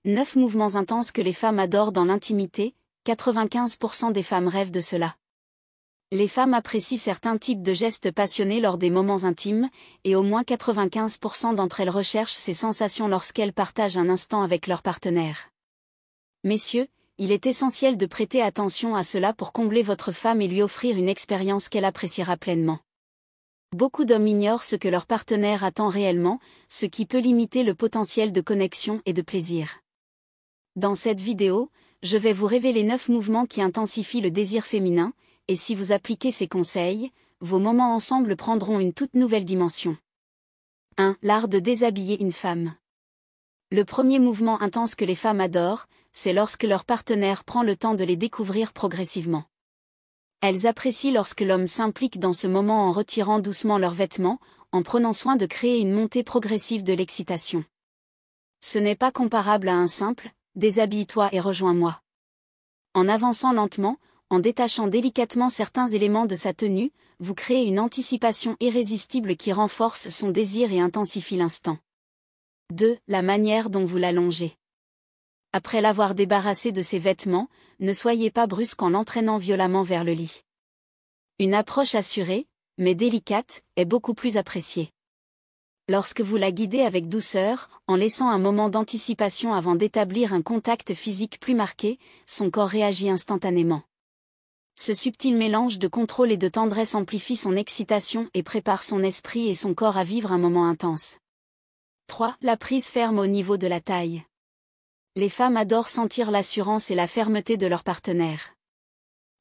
9 mouvements intenses que les femmes adorent dans l'intimité, 95% des femmes rêvent de cela. Les femmes apprécient certains types de gestes passionnés lors des moments intimes, et au moins 95% d'entre elles recherchent ces sensations lorsqu'elles partagent un instant avec leur partenaire. Messieurs, il est essentiel de prêter attention à cela pour combler votre femme et lui offrir une expérience qu'elle appréciera pleinement. Beaucoup d'hommes ignorent ce que leur partenaire attend réellement, ce qui peut limiter le potentiel de connexion et de plaisir. Dans cette vidéo, je vais vous révéler 9 mouvements qui intensifient le désir féminin, et si vous appliquez ces conseils, vos moments ensemble prendront une toute nouvelle dimension. 1. L'art de déshabiller une femme. Le premier mouvement intense que les femmes adorent, c'est lorsque leur partenaire prend le temps de les découvrir progressivement. Elles apprécient lorsque l'homme s'implique dans ce moment en retirant doucement leurs vêtements, en prenant soin de créer une montée progressive de l'excitation. Ce n'est pas comparable à un simple « déshabille-toi et rejoins-moi ». En avançant lentement, en détachant délicatement certains éléments de sa tenue, vous créez une anticipation irrésistible qui renforce son désir et intensifie l'instant. 2. La manière dont vous l'allongez. Après l'avoir débarrassé de ses vêtements, ne soyez pas brusque en l'entraînant violemment vers le lit. Une approche assurée, mais délicate, est beaucoup plus appréciée. Lorsque vous la guidez avec douceur, en laissant un moment d'anticipation avant d'établir un contact physique plus marqué, son corps réagit instantanément. Ce subtil mélange de contrôle et de tendresse amplifie son excitation et prépare son esprit et son corps à vivre un moment intense. 3. La prise ferme au niveau de la taille. Les femmes adorent sentir l'assurance et la fermeté de leur partenaire.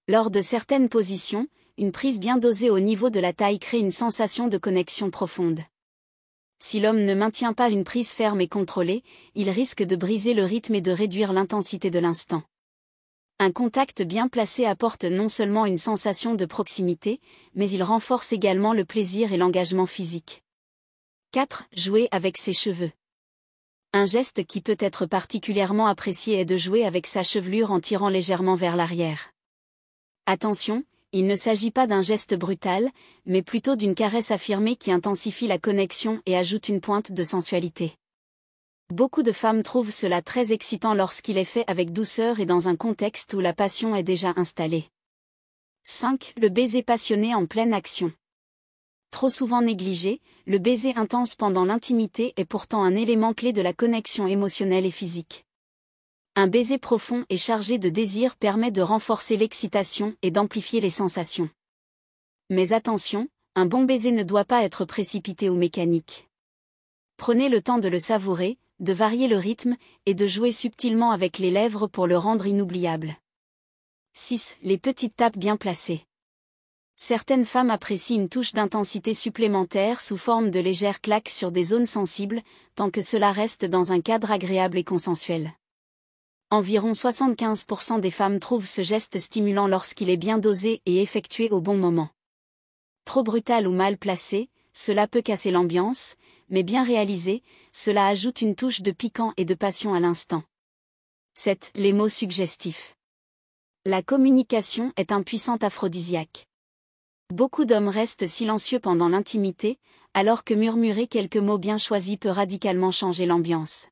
Lors de certaines positions, une prise bien dosée au niveau de la taille crée une sensation de connexion profonde. Si l'homme ne maintient pas une prise ferme et contrôlée, il risque de briser le rythme et de réduire l'intensité de l'instant. Un contact bien placé apporte non seulement une sensation de proximité, mais il renforce également le plaisir et l'engagement physique. 4. Jouer avec ses cheveux. Un geste qui peut être particulièrement apprécié est de jouer avec sa chevelure en tirant légèrement vers l'arrière. Attention, il ne s'agit pas d'un geste brutal, mais plutôt d'une caresse affirmée qui intensifie la connexion et ajoute une pointe de sensualité. Beaucoup de femmes trouvent cela très excitant lorsqu'il est fait avec douceur et dans un contexte où la passion est déjà installée. 5. Le baiser passionné en pleine action. Trop souvent négligé, le baiser intense pendant l'intimité est pourtant un élément clé de la connexion émotionnelle et physique. Un baiser profond et chargé de désir permet de renforcer l'excitation et d'amplifier les sensations. Mais attention, un bon baiser ne doit pas être précipité ou mécanique. Prenez le temps de le savourer, de varier le rythme, et de jouer subtilement avec les lèvres pour le rendre inoubliable. 6. Les petites tapes bien placées. Certaines femmes apprécient une touche d'intensité supplémentaire sous forme de légères claques sur des zones sensibles, tant que cela reste dans un cadre agréable et consensuel. Environ 75% des femmes trouvent ce geste stimulant lorsqu'il est bien dosé et effectué au bon moment. Trop brutal ou mal placé, cela peut casser l'ambiance, mais bien réalisé, cela ajoute une touche de piquant et de passion à l'instant. 7. Les mots suggestifs. La communication est un puissant aphrodisiaque. Beaucoup d'hommes restent silencieux pendant l'intimité, alors que murmurer quelques mots bien choisis peut radicalement changer l'ambiance.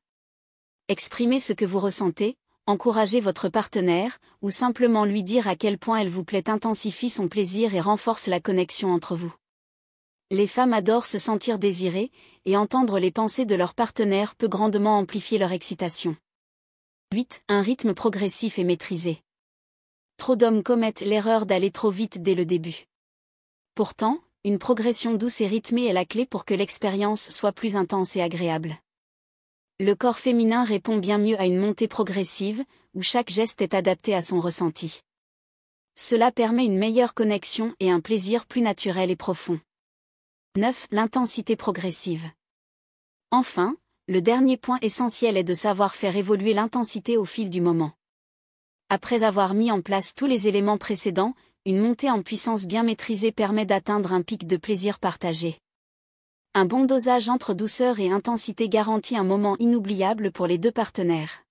Exprimez ce que vous ressentez, encouragez votre partenaire, ou simplement lui dire à quel point elle vous plaît intensifie son plaisir et renforce la connexion entre vous. Les femmes adorent se sentir désirées, et entendre les pensées de leur partenaire peut grandement amplifier leur excitation. 8. Un rythme progressif et maîtrisé. Trop d'hommes commettent l'erreur d'aller trop vite dès le début. Pourtant, une progression douce et rythmée est la clé pour que l'expérience soit plus intense et agréable. Le corps féminin répond bien mieux à une montée progressive, où chaque geste est adapté à son ressenti. Cela permet une meilleure connexion et un plaisir plus naturel et profond. 9. L'intensité progressive. Enfin, le dernier point essentiel est de savoir faire évoluer l'intensité au fil du moment. Après avoir mis en place tous les éléments précédents, une montée en puissance bien maîtrisée permet d'atteindre un pic de plaisir partagé. Un bon dosage entre douceur et intensité garantit un moment inoubliable pour les deux partenaires.